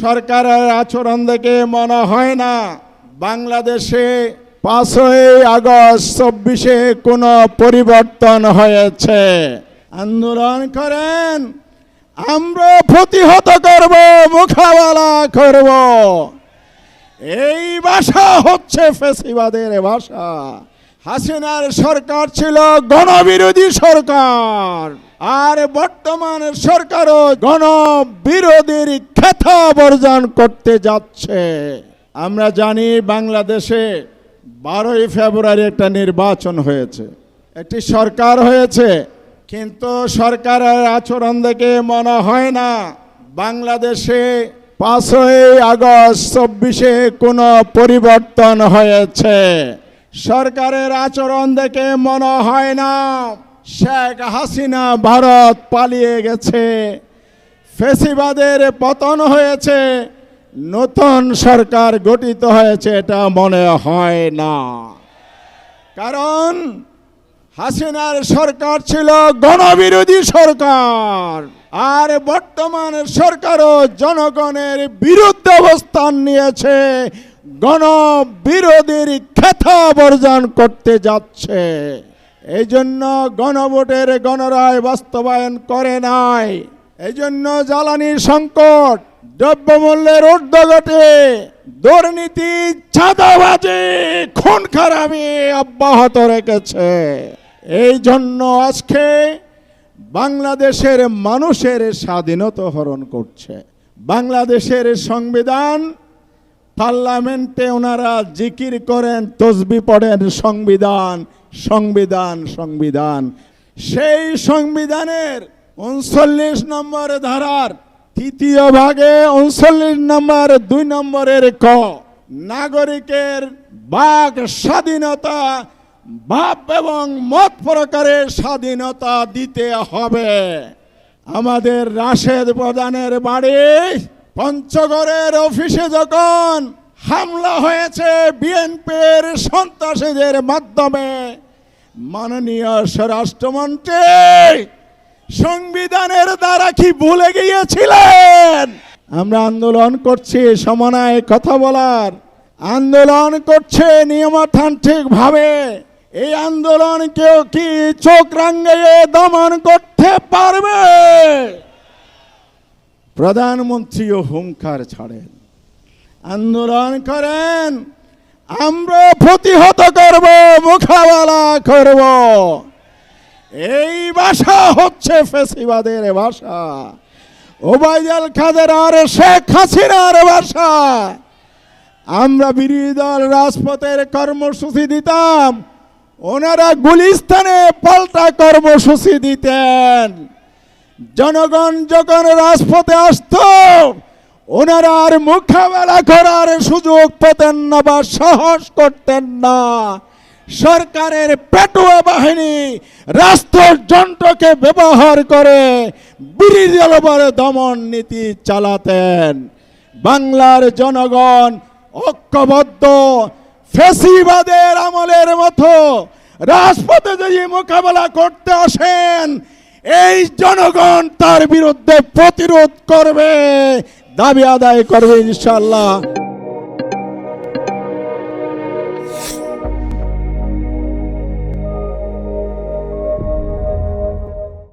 সরকারের আচরণ দেখে মনে হয় না বাংলাদেশে 5ই আগস্ট 24-এ কোনো পরিবর্তন হয়েছে। আন্দোলন করেন, আমরা প্রতিহত করব, মোকাবেলা করব। এই ভাষা হচ্ছে ফ্যাসিবাদের ভাষা। হাসিনার সরকার ছিল গণবিরোধী সরকার, আর বর্তমান সরকারও গণবিরোধীর খেতাব অর্জন করতে যাচ্ছে। আমরা জানি বাংলাদেশে 12ই ফেব্রুয়ারি একটা নির্বাচন হয়েছে, একটি সরকার হয়েছে, কিন্তু সরকারের আচরণ দেখে মনে হয় না বাংলাদেশে 5ই আগস্ট 24-এ কোনো পরিবর্তন হয়েছে। সরকারের আচরণ দেখে মনে হয় না শেখ হাসিনা ভারত পালিয়ে গেছে, ফ্যাসিবাদের পতন হয়েছে, নতুন সরকার গঠিত হয়েছে, এটা মনে হয় না। কারণ হাসিনার সরকার ছিল গণবিরোধী সরকার, আর বর্তমান সরকারও জনগণের বিরুদ্ধে অবস্থান নিয়েছে, গণবিরোধীর খেতাব অর্জন করতে যাচ্ছে। এই জন্য গণভোটের গণরায় বাস্তবায়ন করে নাই। এই জন্য জ্বালানির সংকট, দ্রব্যমূল্যের ঊর্ধ্বগতি, দুর্নীতি, চাঁদাবাজি, খুন খারাপি অব্যাহত রেখেছে। এই জন্য আজকে বাংলাদেশের মানুষের স্বাধীনতা হরণ করছে। বাংলাদেশের সংবিধান, পার্লামেন্টে ওনারা জিকির করেন, তসবিহ পড়েন, সংবিধান সংবিধান সংবিধান। সেই সংবিধানের 39 নম্বর ধারার 3য় ভাগে 39 নম্বর 2 নম্বরের ক, নাগরিকের বাক স্বাধীনতা, ভাব এবং মত প্রকারের স্বাধীনতা দিতে হবে। আমাদের রাশেদ প্রধানের বাড়ি পঞ্চগড়ের অফিসে যখন হামলা হয়েছে বিএনপির সন্ত্রাসীদের মাধ্যমে, মাননীয় স্বরাষ্ট্রমন্ত্রী সংবিধানের দ্বারা কি ভুলে গিয়েছিলেন? আমরা আন্দোলন করছি সমন্বয়ে কথা বলার, আন্দোলন করছে নিয়মতান্ত্রিক ভাবে। এই আন্দোলন কেউ কি চোখ রাঙিয়ে দমন করতে পারবে? প্রধানমন্ত্রীও হুঙ্কার ছাড়েন, আন্দোলন করেন, আমরা প্রতিহত করব, মোকাবেলা করব। এই ভাষা হচ্ছে ফ্যাসিবাদের ভাষা, ওবায়দুল কাদের আর শেখ হাসিনার ভাষা। আমরা বিরোধী দল রাজপথের কর্মসূচি দিতাম, ওনারা গুলিস্তানে পাল্টা কর্মসূচি দিতেন। জনগণ যখন রাজপথে আসত, ওনারা আর মোকাবেলা করার সুযোগ পেতেন না বা সাহস করতেন না। সরকারের পেটুয়া বাহিনী রাষ্ট্রযন্ত্রকে ব্যবহার করে বিরোধী দলের দমন নীতি চালাতেন। বাংলার জনগণ ঐক্যবদ্ধ, ফ্যাসিবাদের আমলের মতো রাজপথে যদি মোকাবেলা করতে আসেন, এই জনগণ তার বিরুদ্ধে প্রতিরোধ করবে, দাবি আদায় করবে ইনশাআল্লাহ।